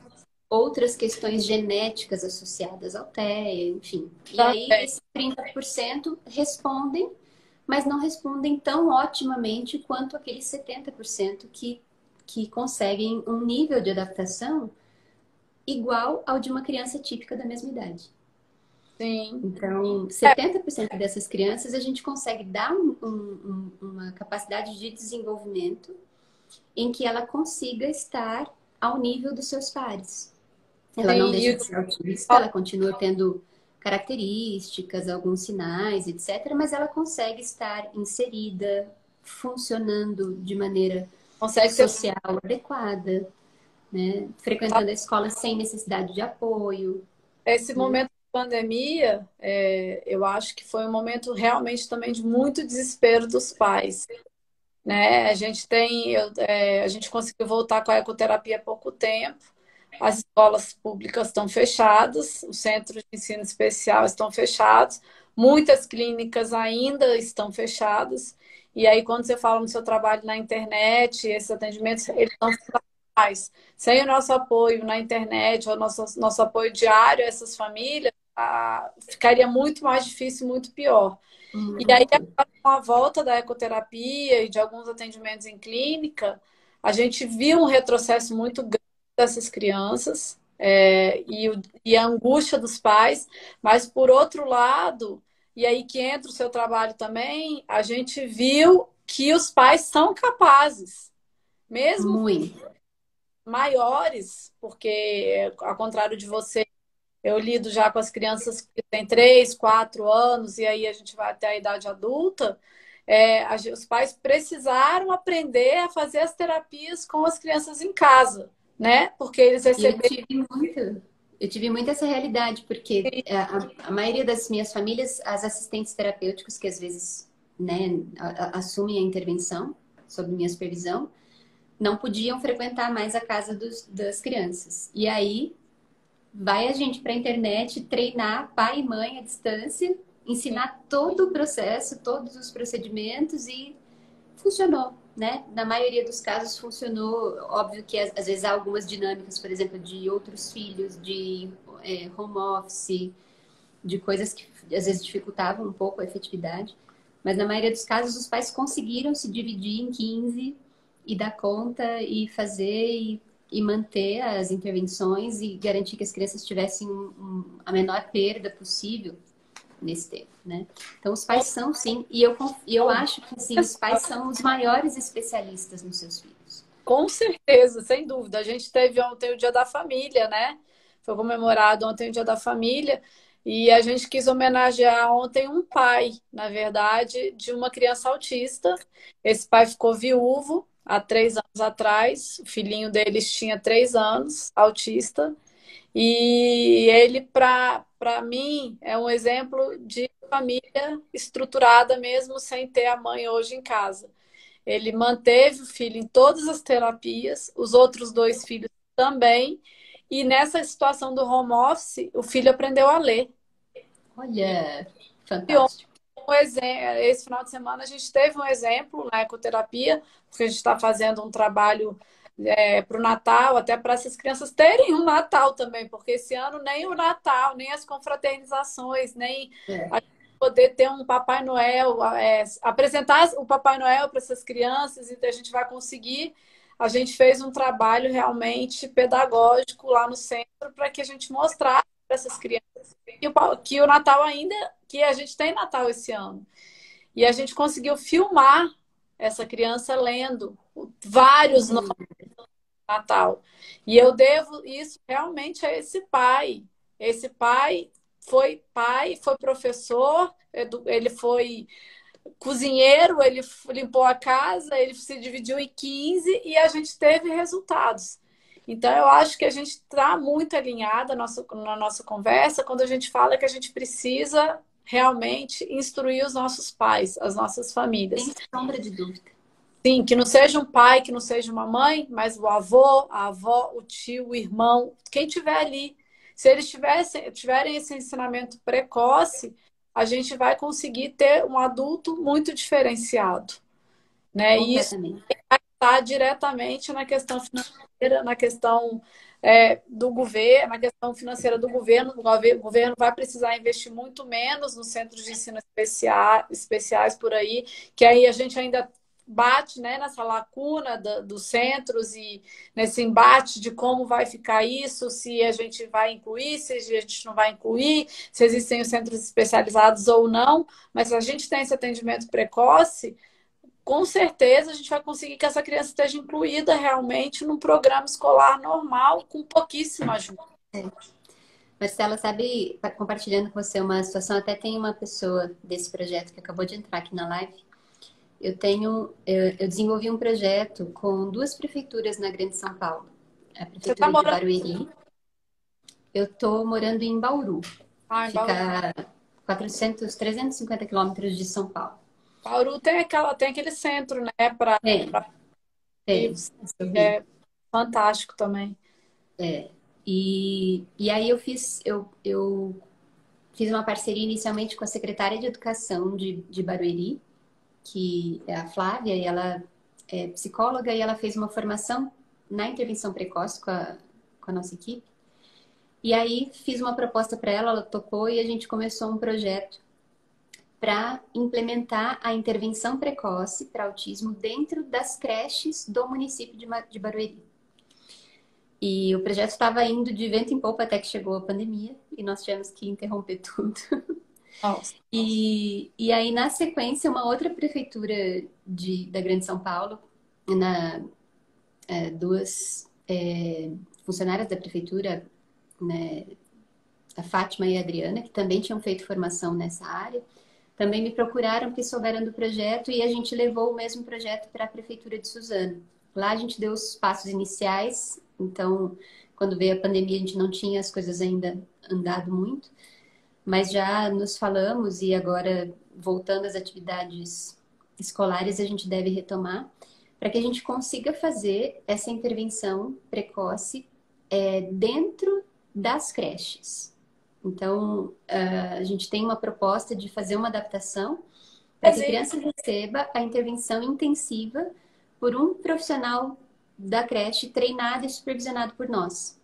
outras questões genéticas associadas ao TEA, enfim. E aí, também. esses 30% respondem, mas não respondem tão otimamente quanto aqueles 70% que conseguem um nível de adaptação igual ao de uma criança típica da mesma idade. Sim. Então, 70% dessas crianças a gente consegue dar uma capacidade de desenvolvimento em que ela consiga estar ao nível dos seus pares. Ela não deixa de ser autista, ela continua tendo características, alguns sinais, etc., mas ela consegue estar inserida, funcionando de maneira social adequada, né? Frequentando a escola sem necessidade de apoio. Esse Né? momento de pandemia, eu acho que foi um momento realmente também de muito desespero dos pais, né? A gente conseguiu voltar com a ecoterapia há pouco tempo. As escolas públicas estão fechadas, os centros de ensino especial estão fechados, muitas clínicas ainda estão fechadas. E aí, quando você fala no seu trabalho na internet, esses atendimentos, eles são fundamentais. Sem o nosso apoio na internet, ou nosso apoio diário a essas famílias, ficaria muito mais difícil, muito pior. E aí, com a volta da ecoterapia e de alguns atendimentos em clínica, a gente viu um retrocesso muito grande dessas crianças, e a angústia dos pais, mas por outro lado, e aí que entra o seu trabalho também, a gente viu que os pais são capazes, mesmo Muito. maiores, porque ao contrário de você, eu lido já com as crianças que têm 3, 4 anos, e aí a gente vai até a idade adulta. Os pais precisaram aprender a fazer as terapias com as crianças em casa, né? Porque eles receberam. Eu tive muito essa realidade, porque a maioria das minhas famílias, as assistentes terapêuticos que às vezes, né, assumem a intervenção sob minha supervisão, não podiam frequentar mais a casa das crianças. E aí vai a gente para a internet treinar pai e mãe à distância, ensinar todo o processo, todos os procedimentos e funcionou, né? Na maioria dos casos funcionou. Óbvio que às vezes há algumas dinâmicas, por exemplo, de outros filhos, de home office, de coisas que às vezes dificultavam um pouco a efetividade. Mas na maioria dos casos os pais conseguiram se dividir em 15 e dar conta e fazer e manter as intervenções e garantir que as crianças tivessem a menor perda possível nesse tempo, né? Então, os pais são, sim, e eu acho que, assim, os pais são os maiores especialistas nos seus filhos. Com certeza, sem dúvida. A gente teve ontem o Dia da Família, né? Foi comemorado ontem o Dia da Família e a gente quis homenagear ontem um pai, na verdade, de uma criança autista. Esse pai ficou viúvo há 3 anos atrás. O filhinho deles tinha 3 anos, autista. E ele, para mim, é um exemplo de família estruturada mesmo sem ter a mãe hoje em casa. Ele manteve o filho em todas as terapias, os outros 2 filhos também. E nessa situação do home office, o filho aprendeu a ler. Olha, E fantástico. esse final de semana a gente teve um exemplo na ecoterapia, porque a gente está fazendo um trabalho para o Natal, até para essas crianças terem um Natal também, porque esse ano nem o Natal, nem as confraternizações, nem É, a gente poder ter um Papai Noel, apresentar o Papai Noel para essas crianças, e a gente vai conseguir. A gente fez um trabalho realmente pedagógico lá no centro para que a gente mostrasse para essas crianças que o Natal ainda, que a gente tem Natal esse ano. E a gente conseguiu filmar essa criança lendo vários nomes de Natal. E eu devo isso realmente a esse pai. Esse pai, foi professor, ele foi cozinheiro, ele limpou a casa, ele se dividiu em 15 e a gente teve resultados. Então, eu acho que a gente está muito alinhada na nossa conversa quando a gente fala que a gente precisa realmente instruir os nossos pais, as nossas famílias. sem sombra de dúvida. Sim, que não seja um pai, que não seja uma mãe, mas o avô, a avó, o tio, o irmão, quem tiver ali. Se eles tiverem esse ensinamento precoce, a gente vai conseguir ter um adulto muito diferenciado, né? E isso Completamente. está diretamente na questão financeira, na questão do governo, na questão financeira do governo. O governo vai precisar investir muito menos nos centros de ensino especiais por aí, que aí a gente ainda bate, né, nessa lacuna dos centros e nesse embate de como vai ficar isso, se a gente vai incluir, se a gente não vai incluir, se existem os centros especializados ou não, mas se a gente tem esse atendimento precoce, com certeza a gente vai conseguir que essa criança esteja incluída realmente num programa escolar normal, com pouquíssima ajuda. Marcela, sabe, compartilhando com você uma situação, até tem uma pessoa desse projeto que acabou de entrar aqui na live. Eu desenvolvi um projeto com 2 prefeituras na Grande São Paulo. A Você está prefeitura de morando Barueri. Eu estou morando em Bauru. em Bauru? Fica 350 quilômetros de São Paulo. Bauru tem aquele centro, né, para Tem, tem. Eu vi. é fantástico também. E aí eu fiz uma parceria inicialmente com a secretária de Educação de Barueri, que é a Flávia, e ela é psicóloga e ela fez uma formação na intervenção precoce com a nossa equipe. E aí fiz uma proposta para ela, ela topou e a gente começou um projeto para implementar a intervenção precoce para autismo dentro das creches do município de Barueri. E o projeto estava indo de vento em popa até que chegou a pandemia e nós tivemos que interromper tudo. Nossa. E aí, na sequência, uma outra prefeitura da Grande São Paulo, duas funcionárias da prefeitura, né, a Fátima e a Adriana, que também tinham feito formação nessa área, também me procuraram porque souberam do projeto e a gente levou o mesmo projeto para a prefeitura de Suzano. Lá a gente deu os passos iniciais, então, quando veio a pandemia, a gente não tinha as coisas ainda andado muito, mas já nos falamos e agora, voltando às atividades escolares, a gente deve retomar para que a gente consiga fazer essa intervenção precoce dentro das creches. Então, a gente tem uma proposta de fazer uma adaptação para que a criança receba a intervenção intensiva por um profissional da creche treinado e supervisionado por nós.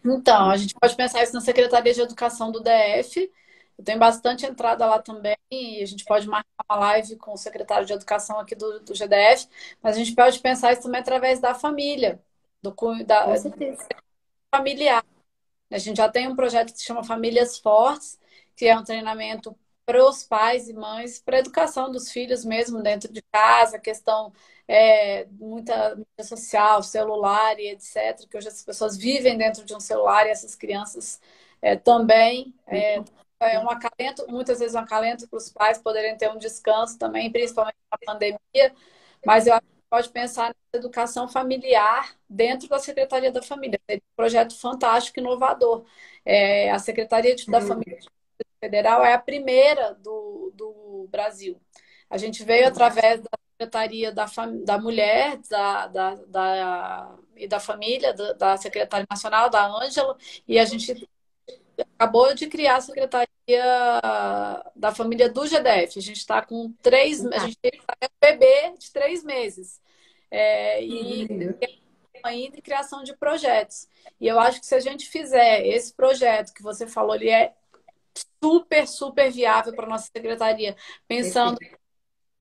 Então, a gente pode pensar isso na Secretaria de Educação do DF. Eu tenho bastante entrada lá também, e a gente pode marcar uma live com o secretário de Educação aqui do GDF, mas a gente pode pensar isso também através da família, Com da certeza. familiar. A gente já tem um projeto que se chama Famílias Fortes, que é um treinamento para os pais e mães, para a educação dos filhos mesmo dentro de casa, questão muita mídia social, celular e etc., que hoje as pessoas vivem dentro de um celular e essas crianças também. É um acalento, muitas vezes um acalento para os pais poderem ter um descanso também, principalmente na pandemia, mas eu acho que pode pensar na educação familiar dentro da Secretaria da Família. É um projeto fantástico, inovador. A Secretaria da Família Federal é a primeira do Brasil. A gente veio através da Secretaria da Mulher e da Família, da Secretária Nacional, da Ângela, e a gente acabou de criar a Secretaria da Família do GDF. A gente está com a gente tem um bebê de 3 meses. E ainda em criação de projetos. E eu acho que se a gente fizer esse projeto que você falou, ele é super, super viável para a nossa secretaria, pensando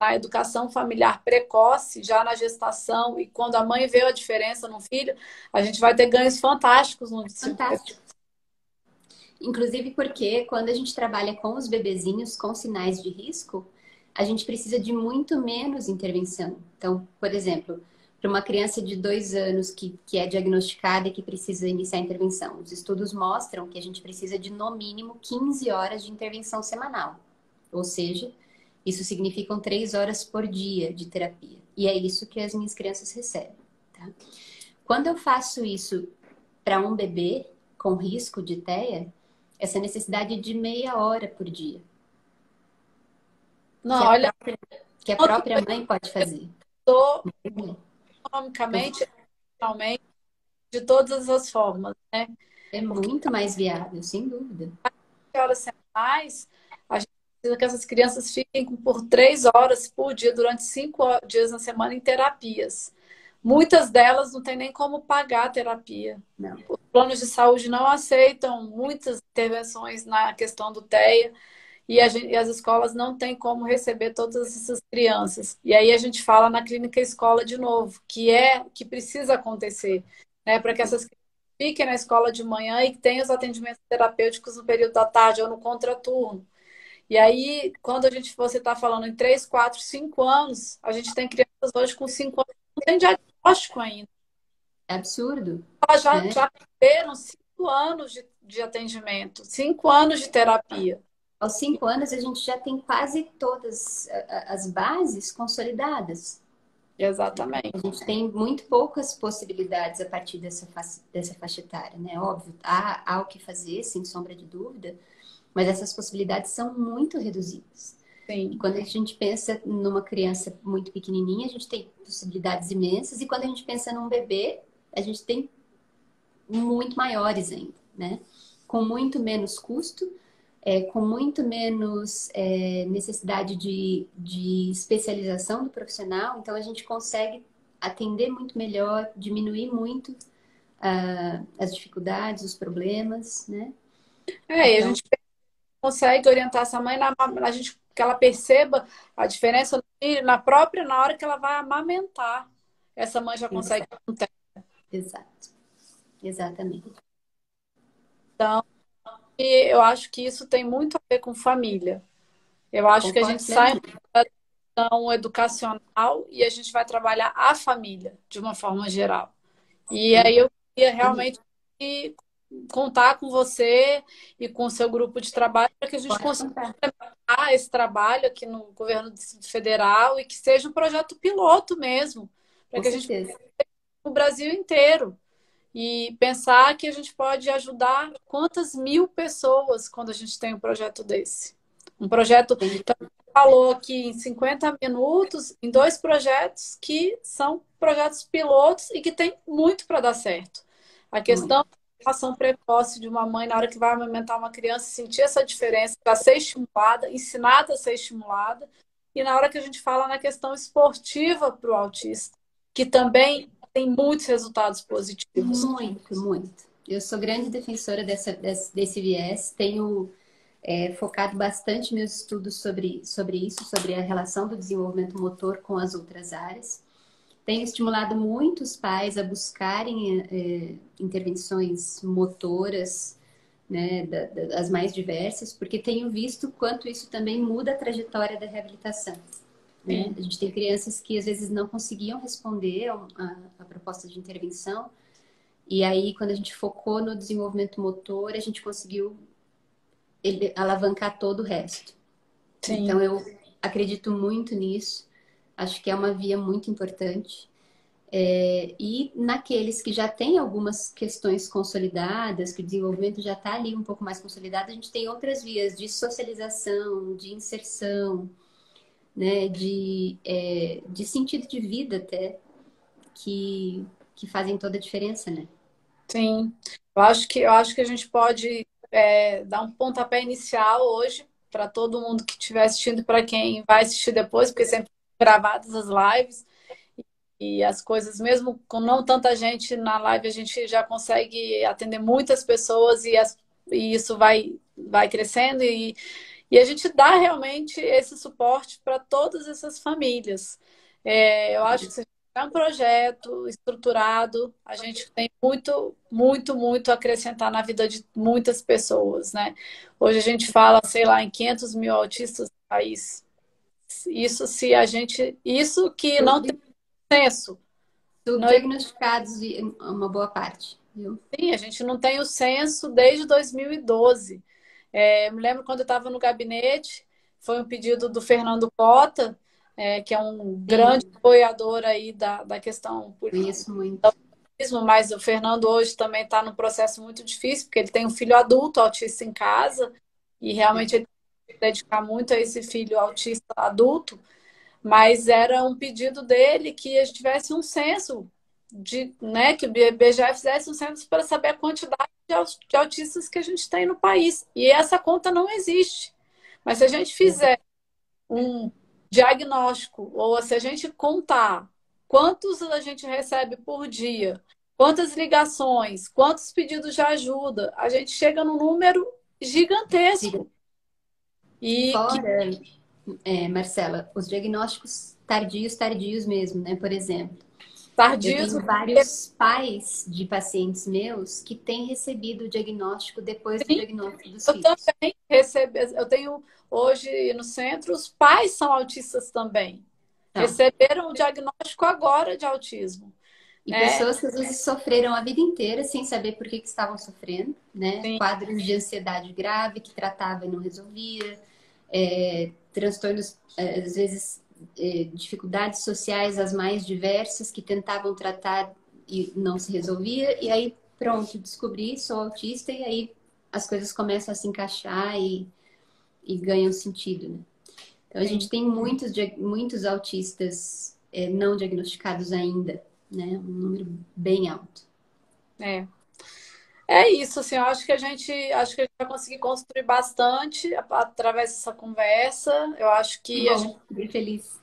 na educação familiar precoce, já na gestação, e quando a mãe vê a diferença no filho, a gente vai ter ganhos fantásticos no Fantástico. Inclusive porque quando a gente trabalha com os bebezinhos com sinais de risco, a gente precisa de muito menos intervenção. Então, por exemplo, para uma criança de 2 anos que é diagnosticada e que precisa iniciar a intervenção, os estudos mostram que a gente precisa de no mínimo 15 horas de intervenção semanal. Ou seja, isso significam 3 horas por dia de terapia. E é isso que as minhas crianças recebem. Tá? Quando eu faço isso para um bebê com risco de TEA, essa necessidade de meia hora por dia. Não, olha, que a própria mãe pode fazer. Economicamente, realmente, de todas as formas, né? É muito mais viável, sem dúvida. Horas semanais, a gente precisa que essas crianças fiquem por 3 horas por dia, durante 5 dias na semana, em terapias. Muitas delas não têm nem como pagar a terapia. Não. Os planos de saúde não aceitam muitas intervenções na questão do TEA e as escolas não têm como receber todas essas crianças. E aí a gente fala na clínica escola de novo, que precisa acontecer, né, para que essas crianças fiquem na escola de manhã e que tenham os atendimentos terapêuticos no período da tarde ou no contraturno. E aí, quando você está falando em 3, 4, 5 anos, a gente tem crianças hoje com 5 anos que não tem diagnóstico ainda. É absurdo. Elas já perderam 5 anos de atendimento, 5 anos de terapia. Aos 5 anos, a gente já tem quase todas as bases consolidadas. Exatamente. A gente tem muito poucas possibilidades a partir dessa faixa etária, né? Óbvio, há o que fazer, sem sombra de dúvida, mas essas possibilidades são muito reduzidas. Sim. E quando a gente pensa numa criança muito pequenininha, a gente tem possibilidades imensas, e quando a gente pensa num bebê, a gente tem muito maiores ainda, né? Com muito menos custo, com muito menos necessidade de especialização do profissional, então a gente consegue atender muito melhor, diminuir muito as dificuldades, os problemas, né? E a gente consegue orientar essa mãe que ela perceba a diferença no filho na hora que ela vai amamentar. Essa mãe já consegue. Exato. Exatamente. Então, eu acho que isso tem muito a ver com família. Eu acho que a gente sai da questão educacional e a gente vai trabalhar a família de uma forma geral. E aí eu queria realmente contar com você e com o seu grupo de trabalho para que a gente consiga implementar esse trabalho aqui no governo federal e que seja um projeto piloto mesmo, para que a gente possa no Brasil inteiro e pensar que a gente pode ajudar quantas mil pessoas quando a gente tem um projeto desse. Um projeto que falou aqui em 50 minutos, em 2 projetos que são projetos pilotos e que tem muito para dar certo. A questão da ação precoce de uma mãe na hora que vai amamentar uma criança, sentir essa diferença, para ser estimulada, ensinada a ser estimulada, e na hora que a gente fala na questão esportiva para o autista, que também tem muitos resultados positivos. Muito, muito. Eu sou grande defensora desse viés, tenho focado bastante meus estudos sobre isso, sobre a relação do desenvolvimento motor com as outras áreas. Tenho estimulado muitos pais a buscarem intervenções motoras, né, das mais diversas, porque tenho visto quanto isso também muda a trajetória da reabilitação. Né? A gente tem crianças que às vezes não conseguiam responder a proposta de intervenção, e aí quando a gente focou no desenvolvimento motor, a gente conseguiu alavancar todo o resto. Sim. Então eu acredito muito nisso, acho que é uma via muito importante. E naqueles que já têm algumas questões consolidadas, que o desenvolvimento já está ali um pouco mais consolidado, a gente tem outras vias de socialização, de inserção, né, de sentido de vida até, que fazem toda a diferença, né? Sim, eu acho que a gente pode dar um pontapé inicial hoje para todo mundo que estiver assistindo, para quem vai assistir depois, porque sempre gravadas as lives e as coisas, mesmo com não tanta gente na live, a gente já consegue atender muitas pessoas e isso vai crescendo e a gente dá realmente esse suporte para todas essas famílias. Eu acho que se a gente tiver um projeto estruturado, a gente tem muito, muito, muito a acrescentar na vida de muitas pessoas, né? Hoje a gente fala, sei lá, em 500 mil autistas no país. Isso se a gente. Isso que não tem censo. Não, Subdiagnosticados uma boa parte, viu? sim, a gente não tem o censo desde 2012. Eu me lembro quando eu estava no gabinete, foi um pedido do Fernando Cota, que é um grande Sim, apoiador aí da questão conheço muito. autismo, mas o Fernando hoje também está num processo muito difícil, porque ele tem um filho adulto autista em casa, e realmente ele tem que dedicar muito a esse filho autista adulto, mas era um pedido dele que a gente tivesse um censo né, que o IBGE fizesse um censo para saber a quantidade de autistas que a gente tem no país. E essa conta não existe. Mas se a gente fizer um diagnóstico, ou se a gente contar quantos a gente recebe por dia, quantas ligações, quantos pedidos de ajuda, a gente chega num número gigantesco. E que Fora, Marcela, os diagnósticos tardios mesmo, né? Por exemplo, eu tardios. tenho vários pais de pacientes meus que têm recebido o diagnóstico depois do diagnóstico dos Eu filhos. também recebo, eu tenho hoje no centro, os pais são autistas também. Então, Receberam o diagnóstico agora de autismo, e né? pessoas que às vezes sofreram a vida inteira sem saber por que estavam sofrendo, né? Sim, Quadros de ansiedade grave que tratava e não resolvia, transtornos, às vezes, dificuldades sociais as mais diversas que tentavam tratar e não se resolvia, e aí, pronto, descobri, sou autista, e aí as coisas começam a se encaixar e ganham sentido, né? Então, a gente sim. tem muitos autistas não diagnosticados ainda, né? Um número bem alto. É. É isso, assim, eu acho que a gente vai conseguir construir bastante através dessa conversa. Eu acho Que que a gente bom, bem feliz.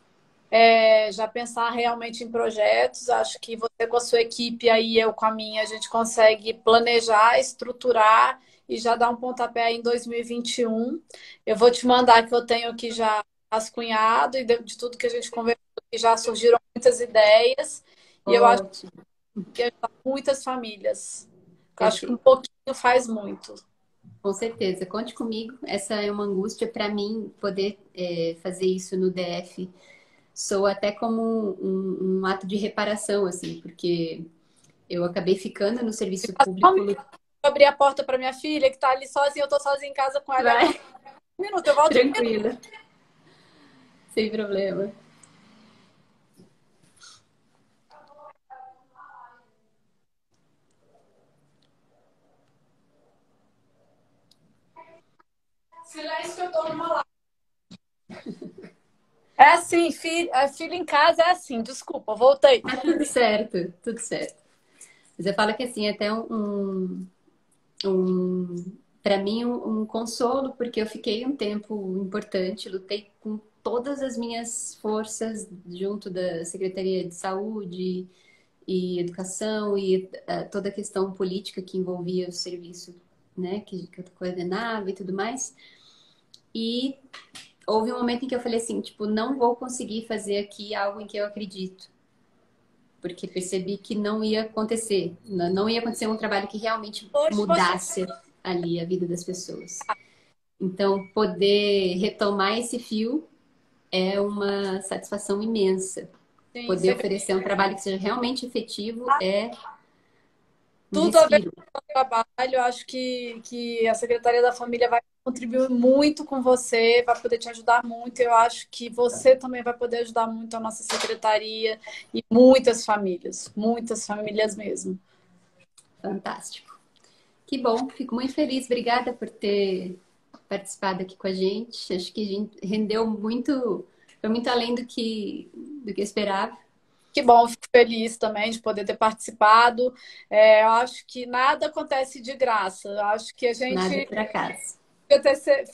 já pensar realmente em projetos. Acho que você com a sua equipe aí, eu com a minha, a gente consegue planejar, estruturar e já dar um pontapé em 2021. Eu vou te mandar que eu tenho aqui já rascunhado e de tudo que a gente conversou, que já surgiram muitas ideias e eu acho Ótimo, que ajudar muitas famílias. Eu acho que um perfeito. pouquinho faz muito. Com certeza, conte comigo. Essa é uma angústia para mim poder fazer isso no DF. Sou até como um ato de reparação, assim, porque eu acabei ficando no serviço Só um público. minuto, vou abrir a porta para minha filha, que está ali sozinha, eu estou sozinha em casa com ela agora. Vai, Um minuto, eu volto um minuto. tranquila, sem problema. Silêncio que eu estou numa live. É assim, filho em casa é assim, desculpa, voltei. Tá tudo certo, tudo certo. Mas eu falo que assim, até para mim um consolo, porque eu fiquei um tempo importante, lutei com todas as minhas forças junto da Secretaria de Saúde e Educação e toda a questão política que envolvia o serviço, né, que eu coordenava e tudo mais. E houve um momento em que eu falei assim, tipo, não vou conseguir fazer aqui algo em que eu acredito. Porque percebi que não ia acontecer. Não ia acontecer um trabalho que realmente Hoje você mudasse ali a vida das pessoas. Então, poder retomar esse fio é uma satisfação imensa. sim, Poder sempre oferecer um trabalho que seja realmente efetivo é um tudo a ver respiro. com o trabalho. Eu acho que a Secretaria da Família vai contribuir muito com você, vai poder te ajudar muito. Eu acho que você também vai poder ajudar muito a nossa secretaria e muitas famílias mesmo. Fantástico. Que bom, fico muito feliz. Obrigada por ter participado aqui com a gente. Acho que a gente rendeu muito, foi muito além do que eu esperava. Que bom, fico feliz também de poder ter participado. Eu acho que nada acontece de graça. Eu acho que a Nada gente por acaso. devia ter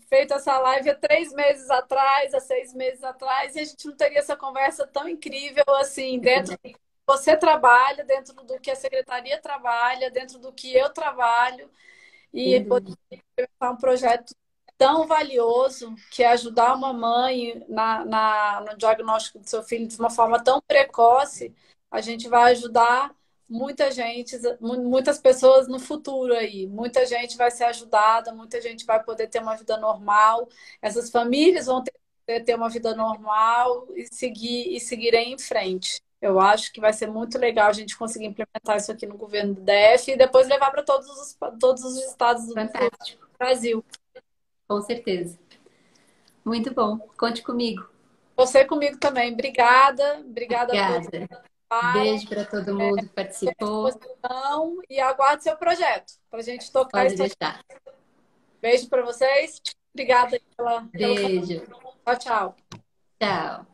feito essa live há 3 meses atrás, há 6 meses atrás, e a gente não teria essa conversa tão incrível assim, É dentro do verdade. que você trabalha, dentro do que a secretaria trabalha, dentro do que eu trabalho, e Sem poder dúvida. implementar um projeto tão valioso que é ajudar uma mãe no diagnóstico do seu filho de uma forma tão precoce, a gente vai ajudar muita gente, muitas pessoas no futuro aí. Muita gente vai ser ajudada, muita gente vai poder ter uma vida normal. Essas famílias vão ter uma vida normal e seguirem em frente. Eu acho que vai ser muito legal a gente conseguir implementar isso aqui no governo do DF e depois levar para todos os estados do Fantástico. Brasil. Com certeza. Muito bom. Conte comigo. Você comigo também. Obrigada. Obrigada a todos que Obrigada. participaram. Beijo para todo mundo que participou. Disposição e aguardo seu projeto para a gente tocar Pode isso aqui. deixar. Beijo para vocês. Obrigada pelo carinho. Beijo. Tchau, tchau. Tchau.